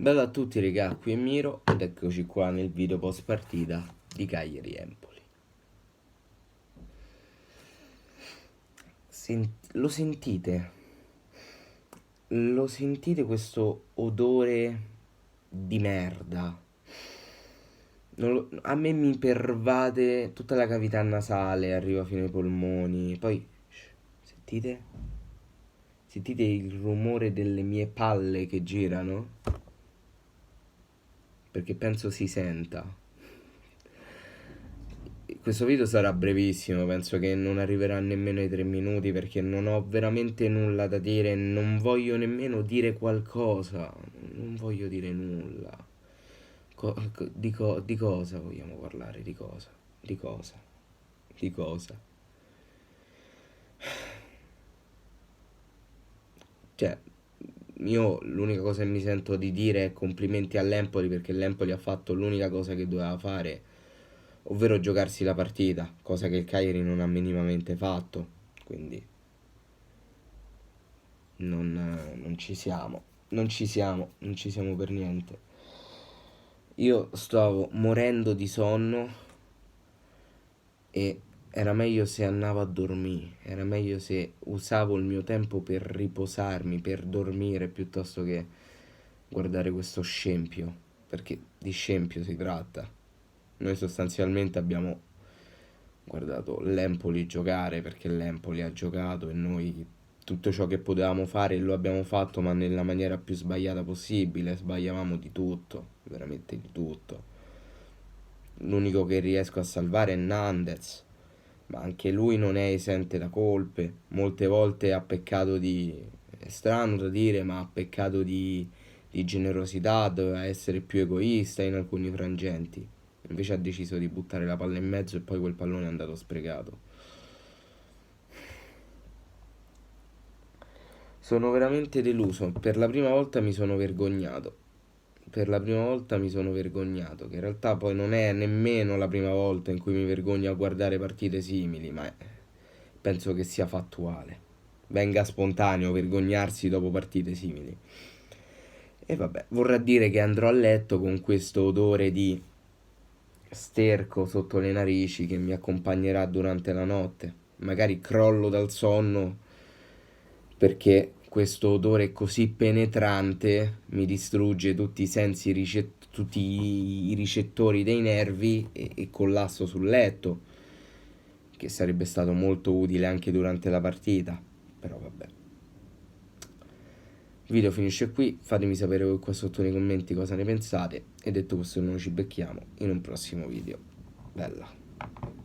Bella a tutti raga, qui è Miro ed eccoci qua nel video post partita di Cagliari-Empoli. Lo sentite? Lo sentite questo odore di merda? A me mi pervade tutta la cavità nasale, arriva fino ai polmoni. Poi, sentite? Sentite il rumore delle mie palle che girano? Perché penso si senta. Questo video sarà brevissimo, penso che non arriverà nemmeno ai 3 minuti perché non ho veramente nulla da dire, non voglio nemmeno dire qualcosa, non voglio dire nulla. Di cosa vogliamo parlare? Di cosa? Di cosa? Di cosa? Cioè, io l'unica cosa che mi sento di dire è complimenti all'Empoli perché l'Empoli ha fatto l'unica cosa che doveva fare, ovvero giocarsi la partita, cosa che il Cagliari non ha minimamente fatto. Quindi non ci siamo, non ci siamo per niente. Io stavo morendo di sonno e era meglio se andavo a dormire, era meglio se usavo il mio tempo per riposarmi, per dormire piuttosto che guardare questo scempio, perché di scempio si tratta. Noi sostanzialmente abbiamo guardato l'Empoli giocare perché l'Empoli ha giocato e noi tutto ciò che potevamo fare lo abbiamo fatto, ma nella maniera più sbagliata possibile. Sbagliavamo di tutto, veramente di tutto. L'unico che riesco a salvare è Nandez, ma anche lui non è esente da colpe. Molte volte ha peccato di... è strano da dire, ma ha peccato di generosità, doveva essere più egoista in alcuni frangenti. Invece ha deciso di buttare la palla in mezzo e poi quel pallone è andato sprecato. Sono veramente deluso. Per la prima volta mi sono vergognato. Per la prima volta mi sono vergognato. Che in realtà poi non è nemmeno la prima volta in cui mi vergogno a guardare partite simili, ma penso che sia fattuale. Venga spontaneo vergognarsi dopo partite simili. E vabbè, vorrà dire che andrò a letto con questo odore di sterco sotto le narici che mi accompagnerà durante la notte. Magari crollo dal sonno perché questo odore così penetrante mi distrugge tutti i sensi, tutti i ricettori dei nervi e collasso sul letto, che sarebbe stato molto utile anche durante la partita. Però vabbè. Il video finisce qui, fatemi sapere voi qua sotto nei commenti cosa ne pensate e detto questo noi ci becchiamo in un prossimo video. Bella.